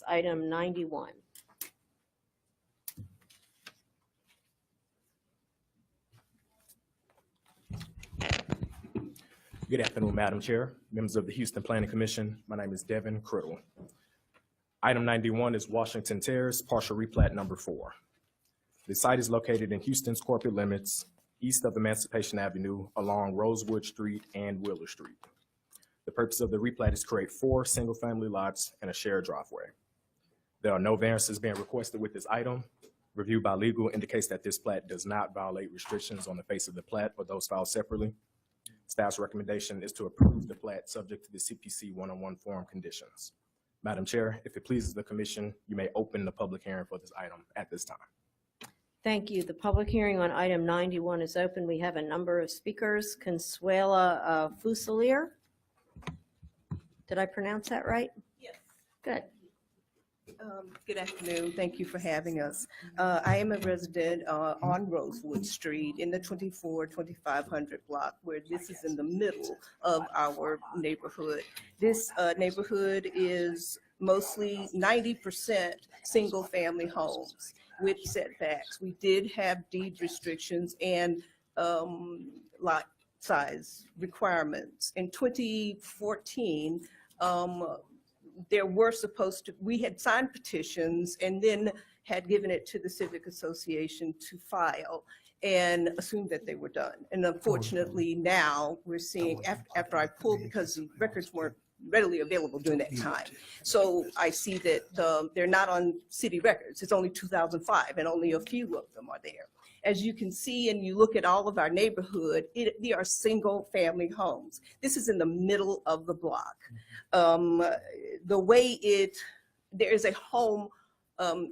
Item 91. Good afternoon, Madam Chair, members of the Houston Planning Commission. My name is Devin Kredel. Item 91 is Washington Terrace, partial replat number 4. The site is located in Houston's corporate limits, east of Emancipation Avenue, along Rosewood Street and Wheeler Street. The purpose of the replat is to create 4 single-family lots and a shared driveway. There are no variances being requested with this item. Review by legal indicates that this plat does not violate restrictions on the face of the plat or those filed separately. Staff's recommendation is to approve the plat subject to the CPC 101 form conditions. Madam Chair, if it pleases the commission, you may open the public hearing for this item at this time. Thank you. The public hearing on item 91 is open. We have a number of speakers. Consuela F Salazar. Did I pronounce that right? Yes. Good. Good afternoon. Thank you for having us. I am a resident on Rosewood Street in the 2500 block, where this is in the middle of our neighborhood. This neighborhood is mostly 90% single-family homes with setbacks. We did have deed restrictions and lot size requirements. In 2014, there were we had signed petitions and then had given it to the Civic Association to file and assumed that they were done. And unfortunately now we're seeing, after I pulled, because the records weren't readily available during that time. So I see that they're not on city records. It's only 2005 and only a few of them are there. As you can see, and you look at all of our neighborhood, they are single family homes. This is in the middle of the block. The way there is a home,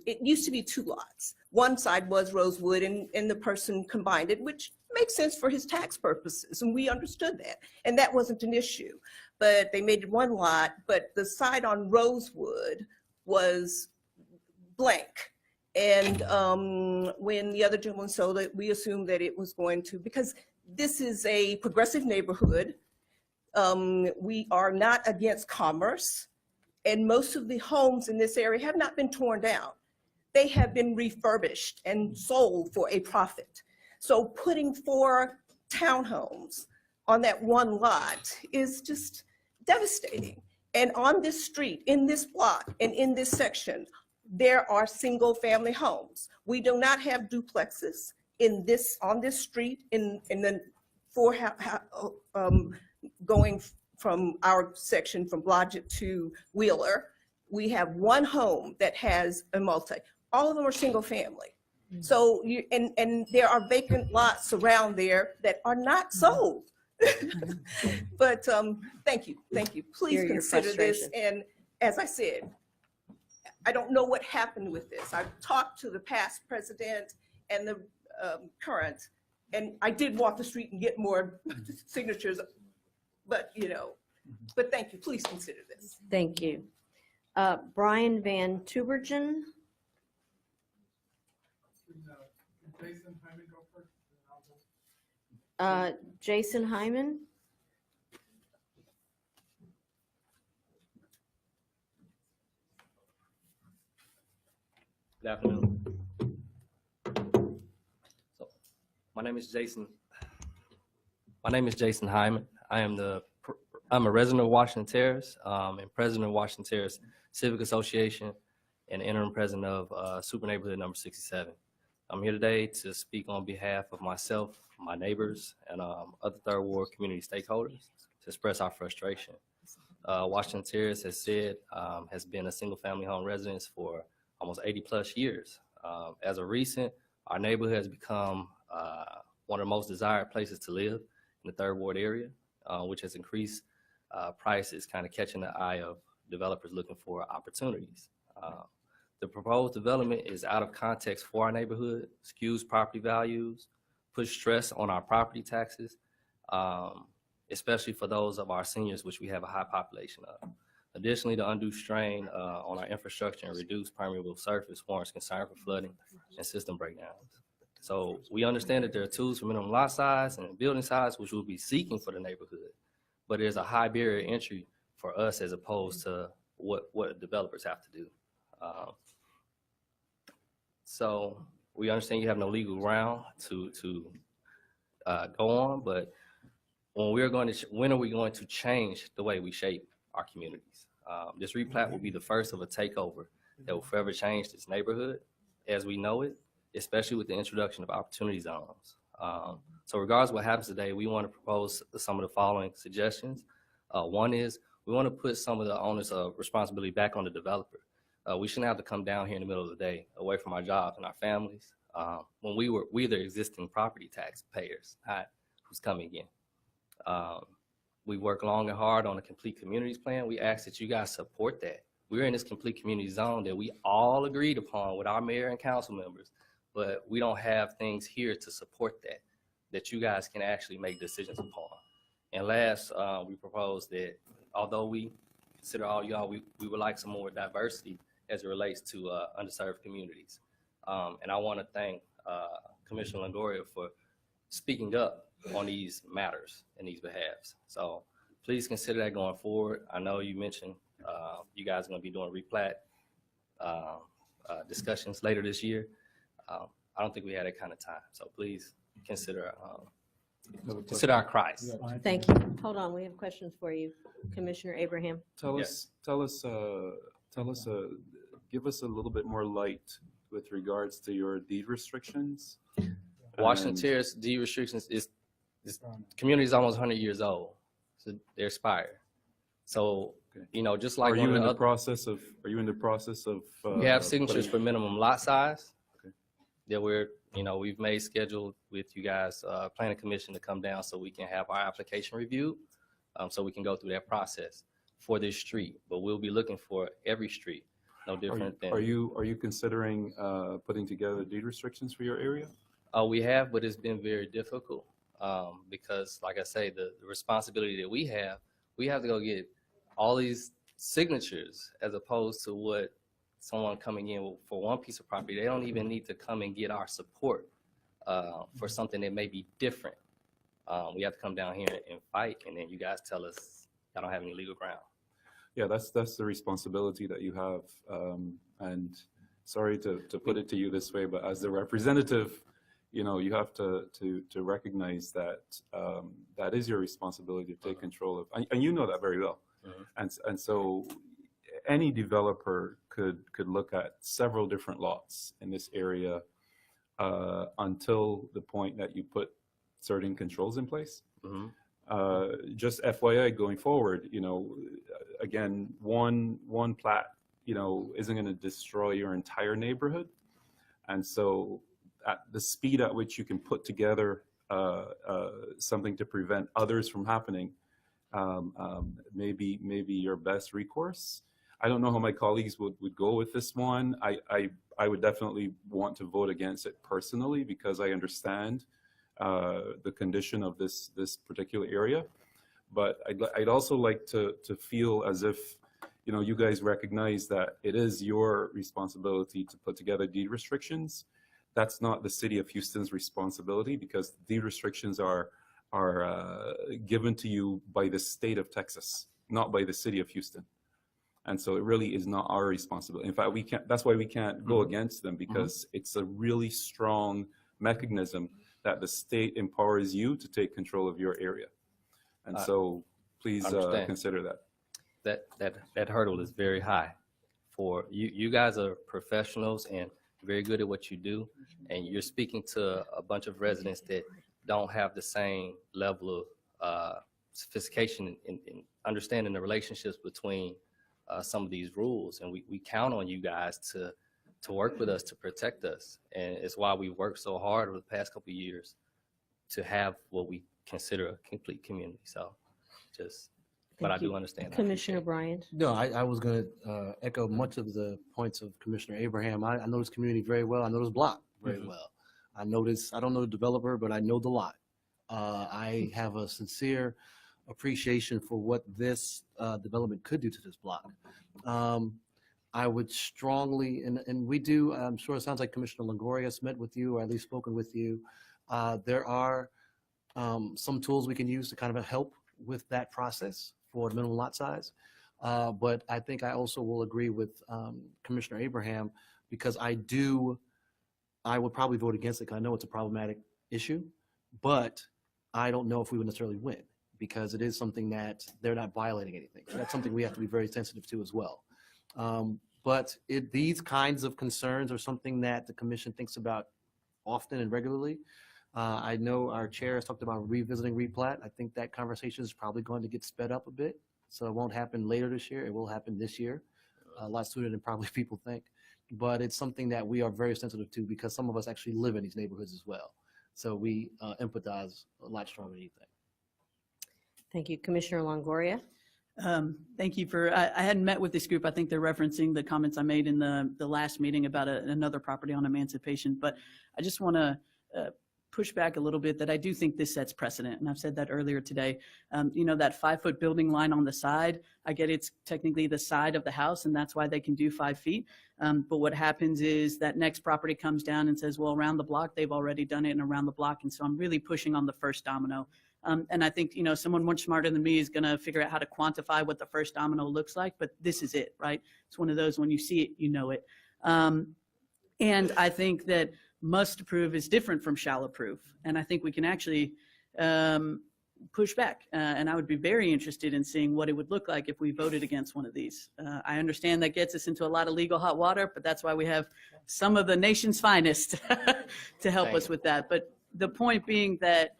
it used to be 2 lots. One side was Rosewood and the person combined it, which makes sense for his tax purposes, and we understood that. And that wasn't an issue, but they made it 1 lot, but the side on Rosewood was blank. And when the other gentleman sold it, we assumed that it was going to, because this is a progressive neighborhood. We are not against commerce, and most of the homes in this area have not been torn down. They have been refurbished and sold for a profit. So putting 4 townhomes on that 1 lot is just devastating. And on this street, in this block, and in this section, there are single family homes. We do not have duplexes on this street in the 4 going from our section from Blodgett to Wheeler. We have 1 home that has a multi. All of them are single family. So and there are vacant lots around there that are not sold. But thank you. Please consider this. And as I said, I don't know what happened with this. I've talked to the past president and the current, and I did walk the street and get more signatures, but but thank you. Please consider this. Thank you. Brian Van Tubergen. Jason Hyman go first? Jason Hyman. Good afternoon. So, my name is Jason Hyman. I'm a resident of Washington Terrace and president of Washington Terrace Civic Association and interim president of Super Neighborhood number 67. I'm here today to speak on behalf of myself, my neighbors, and other Third Ward community stakeholders to express our frustration. Washington Terrace, as said, has been a single family home residence for almost 80 plus years. As of recent, our neighborhood has become one of the most desired places to live in the Third Ward area, which has increased prices, kind of catching the eye of developers looking for opportunities. The proposed development is out of context for our neighborhood, skews property values, puts stress on our property taxes, especially for those of our seniors, which we have a high population of. Additionally, the undue strain on our infrastructure and reduced permeable surface warrants concern for flooding and system breakdowns. So we understand that there are tools for minimum lot size and building size, which we'll be seeking for the neighborhood, but there's a high barrier to entry for us as opposed to what developers have to do. So we understand you have no legal ground to go on, but when are we going to change the way we shape our communities? This replat will be the first of a takeover that will forever change this neighborhood as we know it, especially with the introduction of opportunity zones. So regardless of what happens today, we want to propose some of the following suggestions. One is we want to put some of the onus of responsibility back on the developer. We shouldn't have to come down here in the middle of the day away from our jobs and our families when we're the existing property tax payers, not who's coming in. We work long and hard on a complete communities plan. We ask that you guys support that. We're in this complete community zone that we all agreed upon with our mayor and council members, but we don't have things here to support that you guys can actually make decisions upon. And last, we propose that although we consider all y'all, we would like some more diversity as it relates to underserved communities. And I want to thank Commissioner Longoria for speaking up on these matters and these behalves. So please consider that going forward. I know you mentioned you guys are going to be doing replat discussions later this year. I don't think we had that kind of time. So please consider our cries. Thank you. Hold on, we have questions for you, Commissioner Abraham. Give us a little bit more light with regards to your deed restrictions. Washington And- Terrace deed restrictions is community is almost 100 years old, so they're expired. So Okay. you know, just like Are one you of in the the other, process of? Are you in the process of? we have signatures for putting- minimum lot size. Okay. That we've made scheduled with you guys, planning commission to come down so we can have our application reviewed, so we can go through that process for this street. But we'll be looking for every street, no different than. Are you considering putting together deed restrictions for your area? We have, but it's been very difficult because, like I say, the responsibility that we have to go get all these signatures as opposed to what someone coming in for one piece of property. They don't even need to come and get our support for something that may be different. We have to come down here and fight, and then you guys tell us I don't have any legal ground. Yeah, that's the responsibility that you have. And sorry to put it to you this way, but as the representative, you have to recognize that that is your responsibility to take control of, and you know that very well. Mm-hmm. And so any developer could look at several different lots in this area until the point that you put certain controls in place. Mm-hmm. Just FYI, going forward, again, one plat, isn't going to destroy your entire neighborhood. And so at the speed at which you can put together something to prevent others from happening, maybe your best recourse. I don't know how my colleagues would go with this one. I would definitely want to vote against it personally because I understand the condition of this particular area. But I'd also like to feel as if you guys recognize that it is your responsibility to put together deed restrictions. That's not the city of Houston's responsibility because deed restrictions are given to you by the state of Texas, not by the city of Houston. And so it really is not our responsibility. In fact, that's why we can't go against them because it's a really strong mechanism that the state empowers you to take control of your area. And so please consider that. That hurdle is very high for you. You guys are professionals and very good at what you do. And you're speaking to a bunch of residents that don't have the same level of sophistication in understanding the relationships between some of these rules. And we count on you guys to work with us, to protect us. And it's why we worked so hard over the past couple of years to have what we consider a complete community. So but I do understand. Commissioner Bryant. No, I was going to echo much of the points of Commissioner Abraham. I know this community very well. I know this block very well. I don't know the developer, but I know the lot. I have a sincere appreciation for what this development could do to this block. I would strongly, and we do, I'm sure it sounds like Commissioner Longoria has met with you or at least spoken with you. There are some tools we can use to kind of help with that process for the minimum lot size. But I think I also will agree with Commissioner Abraham, because I would probably vote against it because I know it's a problematic issue, but I don't know if we would necessarily win because it is something that they're not violating anything. So that's something we have to be very sensitive to as well. But these kinds of concerns are something that the commission thinks about often and regularly. I know our chair has talked about revisiting replat. I think that conversation is probably going to get sped up a bit. So it won't happen later this year. It will happen this year, a lot sooner than probably people think. But it's something that we are very sensitive to because some of us actually live in these neighborhoods as well. So we empathize a lot stronger than you think. Thank you. Commissioner Longoria? Thank you for, I hadn't met with this group. I think they're referencing the comments I made in the last meeting about another property on Emancipation. But I just want to push back a little bit that I do think this sets precedent. And I've said that earlier today. You know, that 5-foot building line on the side, I get it's technically the side of the house and that's why they can do 5 feet. But what happens is that next property comes down and says, well, around the block, they've already done it and around the block. And so I'm really pushing on the first domino. And I think, you know, someone much smarter than me is going to figure out how to quantify what the first domino looks like, but this is it, right? It's one of those, when you see it, you know it. And I think that must approve is different from shall approve. And I think we can actually push back. And I would be very interested in seeing what it would look like if we voted against one of these. I understand that gets us into a lot of legal hot water, but that's why we have some of the nation's finest to help us with that. But the point being that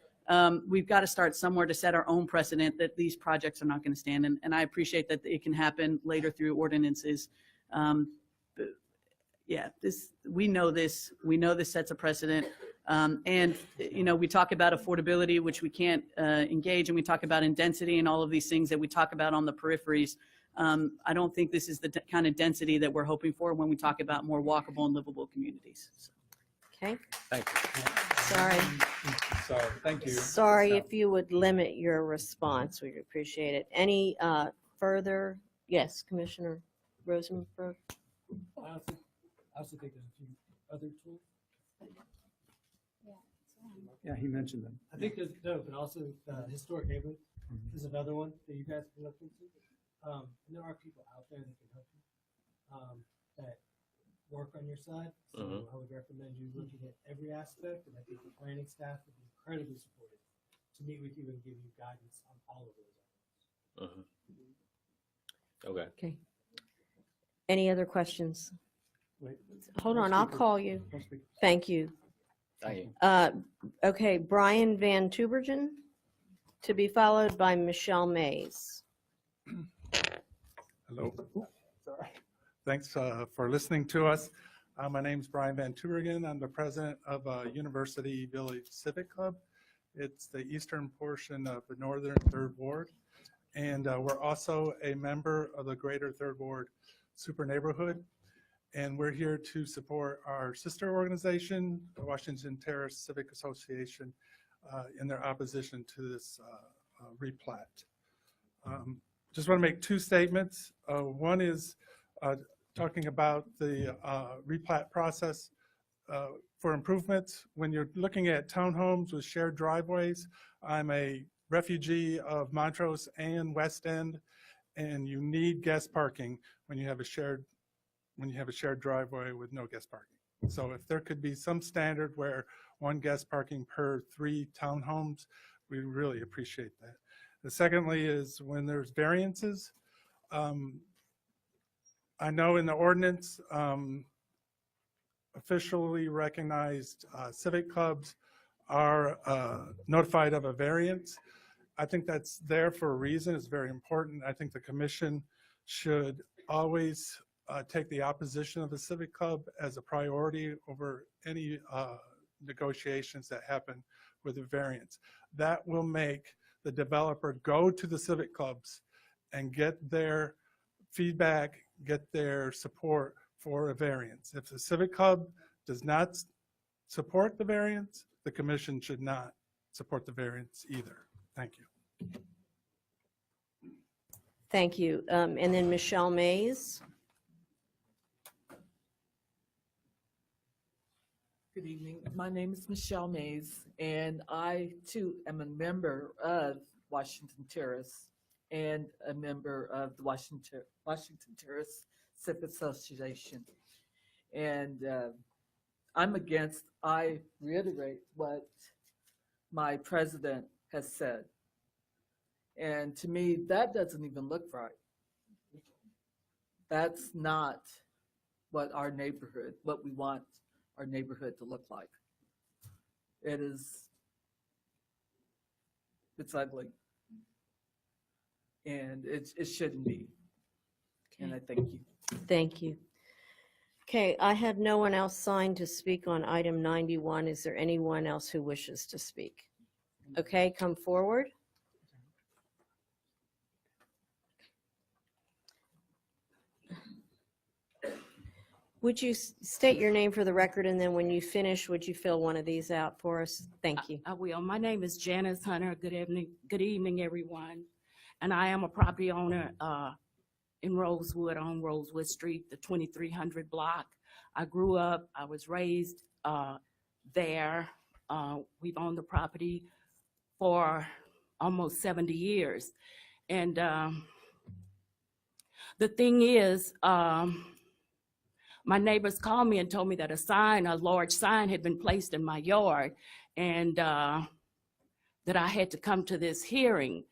we've got to start somewhere to set our own precedent that these projects are not going to stand. And I appreciate that it can happen later through ordinances. Yeah, we know this sets a precedent. And, you know, we talk about affordability, which we can't engage, and we talk about in density and all of these things that we talk about on the peripheries. I don't think this is the kind of density that we're hoping for when we talk about more walkable and livable communities. So. Okay. Thank you. Sorry. So, thank you. Sorry, if you would limit your response, we'd appreciate it. Any further? Yes, Commissioner Rosenberg. I also think there's a few other tools. Yeah, he mentioned them. I think there's but also historic neighborhood is another one that you guys can look into. And there are people out there that can help you that work on your side. So I would recommend you looking at every aspect, and I think the planning staff would be incredibly supportive to meet with you and give you guidance on all of those items. Okay. Okay. Any other questions? Wait. Hold on, I'll call you. Thank you. Thank you. Okay, Brian Van Tubergen, to be followed by Michelle Mays. Hello. Sorry. Thanks for listening to us. My name's Brian Van Tubergen. I'm the president of University Village Civic Club. It's the eastern portion of the northern Third Ward. And we're also a member of the Greater Third Ward Super Neighborhood. And we're here to support our sister organization, the Washington Terrace Civic Association, in their opposition to this replat. Just want to make two statements. One is talking about the replat process for improvements. When you're looking at townhomes with shared driveways, I'm a refugee of Montrose and West End, and you need guest parking when you have a shared driveway with no guest parking. So if there could be some standard where 1 guest parking per 3 townhomes, we really appreciate that. The secondly is when there's variances, I know in the ordinance, officially recognized civic clubs are notified of a variance. I think that's there for a reason. It's very important. I think the commission should always take the opposition of the civic club as a priority over any negotiations that happen with a variance. That will make the developer go to the civic clubs and get their feedback, get their support for a variance. If the civic club does not support the variance, the commission should not support the variance either. Thank you. Thank you. And then Michelle Mays. Good evening. My name is Michelle Mays, and I too am a member of Washington Terrace and a member of the Washington Terrace Civic Association. And I reiterate what my president has said. And to me, that doesn't even look right. That's not what we want our neighborhood to look like. It's ugly. And it shouldn't be. And I thank you. Thank you. Okay, I had no one else signed to speak on item 91. Is there anyone else who wishes to speak? Okay, come forward. Would you state your name for the record, and then when you finish, would you fill one of these out for us? Thank you. I will. My name is Janice Hunter. Good evening, everyone. And I am a property owner in Rosewood, on Rosewood Street, the 2300 block. I grew up, I was raised there. We've owned the property for almost 70 years. And the thing is, my neighbors called me and told me that a large sign had been placed in my yard, and that I had to come to this hearing.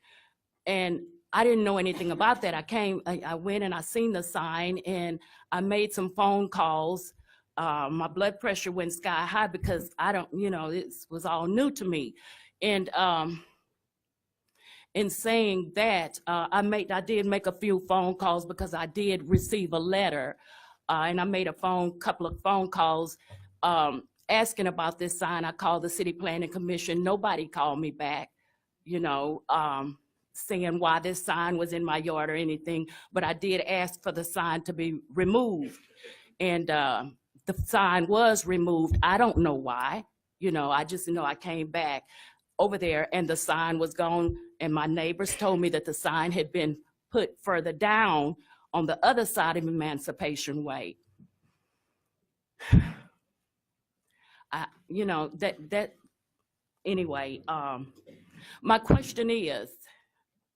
And I didn't know anything about that. I went and I seen the sign, and I made some phone calls. My blood pressure went sky high because it was all new to me. And in saying that, I did make a few phone calls because I did receive a letter. And I made a couple of phone calls asking about this sign. I called the City Planning Commission. Nobody called me back, saying why this sign was in my yard or anything. But I did ask for the sign to be removed. And the sign was removed. I don't know why. I just know I came back over there and the sign was gone. And my neighbors told me that the sign had been put further down on the other side of Emancipation Way. Anyway, my question is,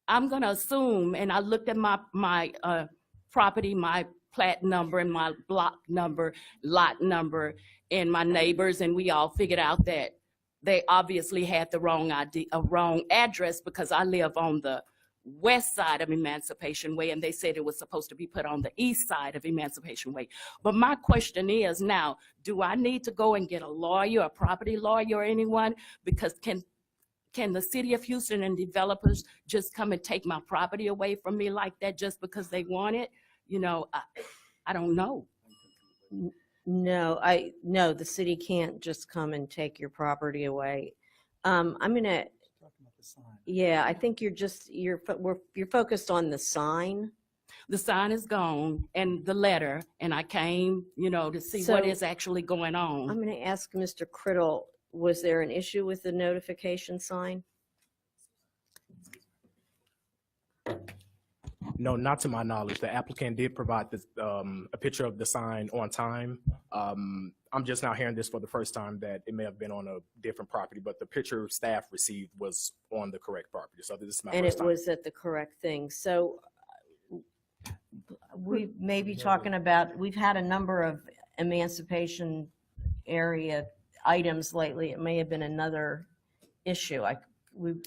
I'm gonna assume, and I looked at my property, my plat number and my block number, lot number, and my neighbors, and we all figured out that they obviously had the wrong address because I live on the west side of Emancipation Way, and they said it was supposed to be put on the east side of Emancipation Way. But my question is now, do I need to go and get a lawyer, a property lawyer, or anyone? Because can the city of Houston and developers just come and take my property away from me like that just because they want it? I don't know. No, the city can't just come and take your property away. Yeah, I think you're focused on the sign. The sign is gone and the letter, and I came, to see what is actually going on. I'm going to ask Mr. Kredel, was there an issue with the notification sign? No, not to my knowledge. The applicant did provide a picture of the sign on time. I'm just now hearing this for the first time that it may have been on a different property, but the picture staff received was on the correct property. So this is my first time. And it was at the correct thing. So we may be talking about, we've had a number of emancipation area items lately. It may have been another issue. I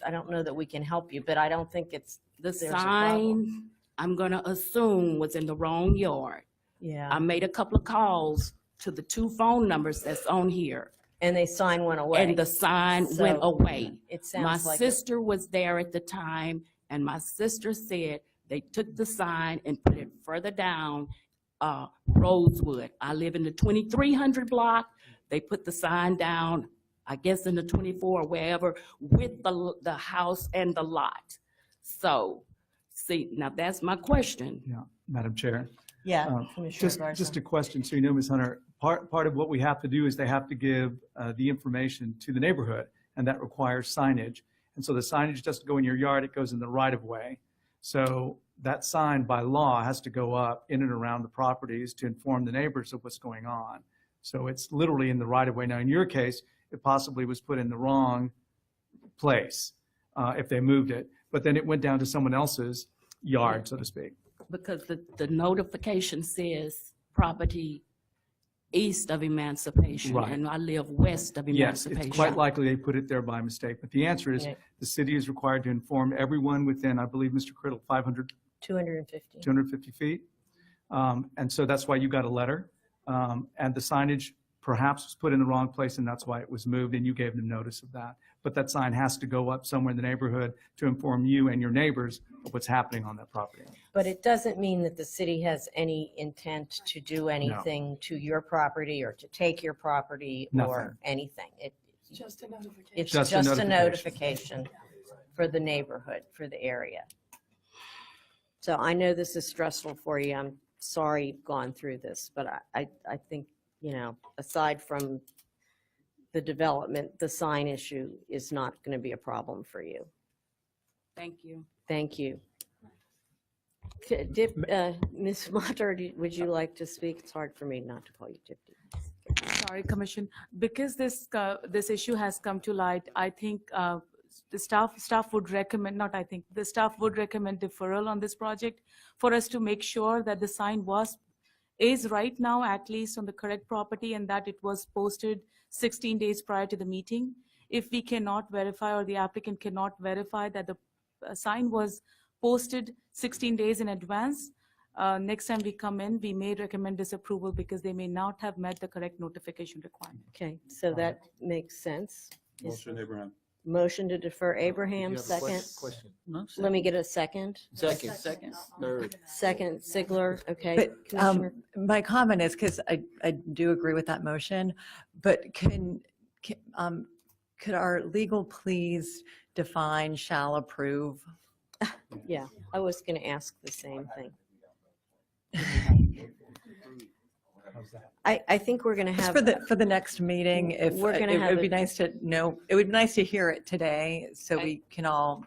don't know that we can help you, but I don't think it's the there's a problem. sign, I'm going to assume, was in the wrong yard. Yeah. I made a couple of calls to the 2 phone numbers that's on here, And the sign went away. and the sign So, went away. It My sounds like. sister was there at the time, and my sister said they took the sign and put it further down Rosewood. I live in the 2300 block. They put the sign down, I guess in the 24 or wherever, with the house and the lot. So, see, now that's my question. Yeah, Madam Chair. Yeah, Commissioner Garza. Just a question. So Ms. Hunter, part of what we have to do is they have to give the information to the neighborhood, and that requires signage. And so the signage doesn't go in your yard, it goes in the right of way. So that sign by law has to go up in and around the properties to inform the neighbors of what's going on. So it's literally in the right of way. Now, in your case, it possibly was put in the wrong place if they moved it. but then it went down to someone else's yard, so to speak. Because the notification says property east of Emancipation, Right. and I live west of Yes, Emancipation. it's quite likely they put it there by mistake, but the answer is Yeah. the city is required to inform everyone within, I believe, Mr. Kredel, 500, 250. 250 feet. And so that's why you got a letter. And the signage perhaps was put in the wrong place, and that's why it was moved, and you gave them notice of that. But that sign has to go up somewhere in the neighborhood to inform you and your neighbors of what's happening on that property. But it doesn't mean that the city has any intent to do anything to your property or to take your property or Nothing. anything. It's Just a just a notification. notification for the neighborhood, for the area. So I know this is stressful for you. I'm sorry you've gone through this, but I think, you know, aside from the development, the sign issue is not going to be a problem for you. Thank you. Thank you. Ms. Mater, would you like to speak? It's hard for me not to call you Dipti. Sorry, Commission. Because this issue has come to light, I think the staff would recommend, not I think, the staff would recommend deferral on this project for us to make sure that the sign is right now at least on the correct property and that it was posted 16 days prior to the meeting. If we cannot verify or the applicant cannot verify that the sign was posted 16 days in advance, next time we come in, we may recommend disapproval because they may not have met the correct notification requirement. Okay, so that makes sense. Motion, Abraham. Motion to defer Abraham, second. Let me get a second. Second. Third. Second, Sigler, okay. But Commissioner? my comment is, because I do agree with that motion, but could our legal please define shall approve? Yeah, I was going to ask the same thing. I think we're going to Just have. for the next meeting, if, We're gonna it have would be it- nice to know, it would be nice to hear it today so I- we can all,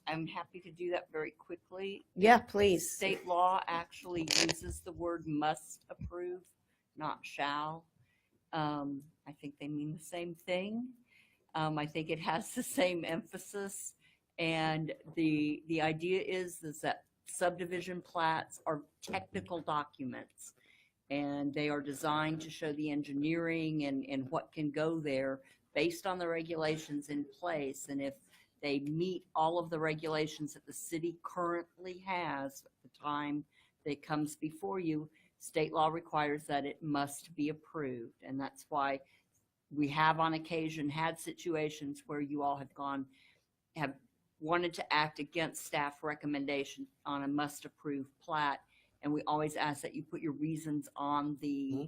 I'm happy to do that very quickly. Yeah, please. State law actually uses the word must approve, not shall. I think they mean the same thing. I think it has the same emphasis. And the idea is that subdivision plats are technical documents. And they are designed to show the engineering and what can go there based on the regulations in place. And if they meet all of the regulations that the city currently has at the time that it comes before you, state law requires that it must be approved. And that's why we have on occasion had situations where you all have wanted to act against staff recommendation on a must approve plat. And we always ask that you put your reasons on the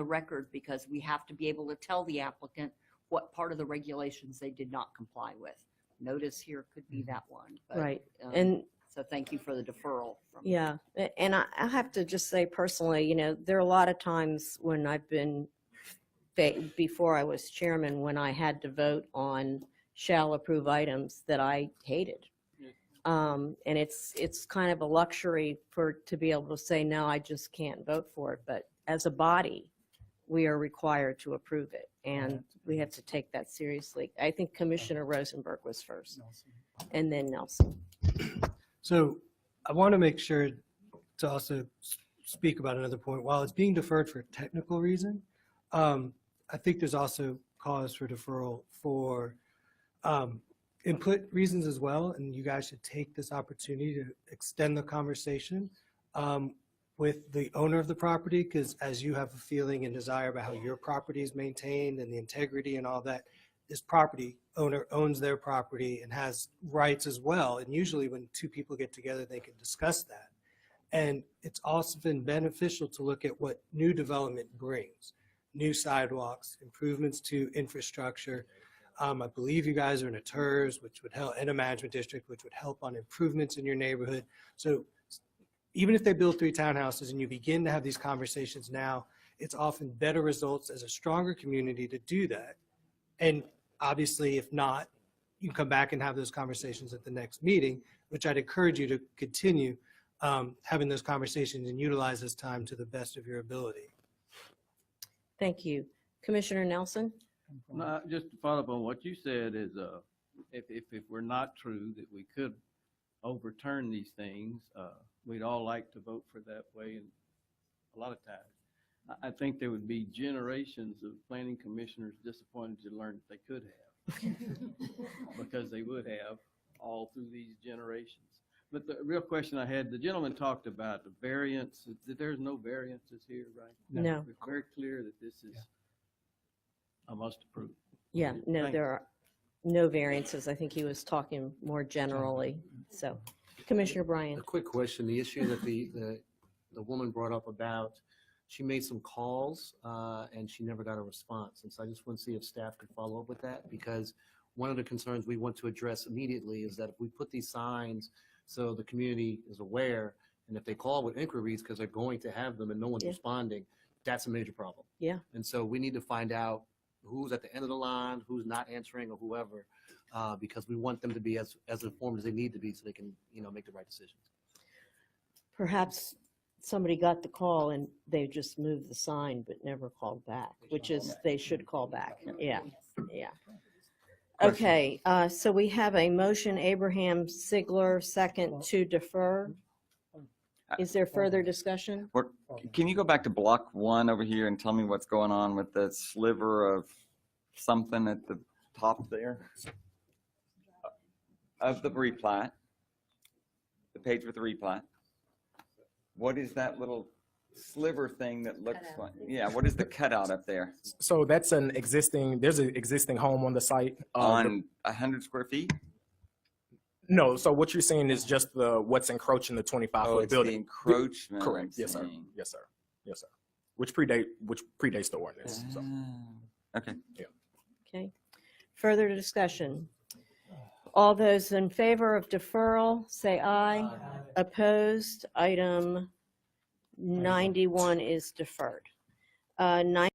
record, because we have to be able to tell the applicant what part of the regulations they did not comply with. Notice here could be that one. But, Right. And so thank you for the deferral. yeah, and I have to just say personally, you know, there are a lot of times when I've been, before I was chairman, when I had to vote on shall approve items that I hated. And it's kind of a luxury to be able to say, no, I just can't vote for it. But as a body, we are required to approve it, and we have to take that seriously. I think Commissioner Rosenberg was first, and then Nelson. So I want to make sure to also speak about another point. While it's being deferred for a technical reason, I think there's also cause for deferral for input reasons as well. And you guys should take this opportunity to extend the conversation with the owner of the property, because as you have a feeling and desire about how your property is maintained and the integrity and all that, this property owner owns their property and has rights as well. And usually when two people get together, they can discuss that. And it's also been beneficial to look at what new development brings. New sidewalks, improvements to infrastructure. I believe you guys are in a TERS, which would help, in a management district, which would help on improvements in your neighborhood. So even if they build 3 townhouses and you begin to have these conversations now, it's often better results as a stronger community to do that. And obviously, if not, you can come back and have those conversations at the next meeting, which I'd encourage you to continue having those conversations and utilize this time to the best of your ability. Thank you. Commissioner Nelson? Just to follow up on what you said is if we're not true, that we could overturn these things, we'd all like to vote for that way, and a lot of times. I think there would be generations of planning commissioners disappointed to learn that they could have, because they would have all through these generations. But the real question I had, the gentleman talked about the variance. There's no variances here, right? No. It's very clear that this is a must approve. Yeah, no, Thanks. there are no variances. I think he was talking more generally. So Commissioner Bryant. A quick question, the issue that the woman brought up about, she made some calls and she never got a response. And so I just want to see if staff could follow up with that, because one of the concerns we want to address immediately is that if we put these signs so the community is aware, and if they call with inquiries because they're going to have them and no one's responding, that's a major problem. Yeah. And so we need to find out who's at the end of the line, who's not answering, or whoever, because we want them to be as informed as they need to be so they can, make the right decisions. Perhaps somebody got the call and they just moved the sign but never called back, which is, they should call back. Yeah, yeah. Okay, so we have a motion, Abraham Sigler, second to defer. Is there further discussion? Can you go back to block 1 over here and tell me what's going on with the sliver of something at the top there? Of the replat, the page with the replat. What is that little sliver thing that looks like, what is the cutout up there? So that's there's an existing home on the site. On 100 square feet? No, so what you're seeing is just what's encroaching the 25-foot it's building. the encroachment. Correct, yes, sir, yes, sir, yes, sir. Which predates the ordinance, so. Okay. Yeah. Okay, further discussion. All those in favor of deferral, say aye. Opposed, item 91 is deferred.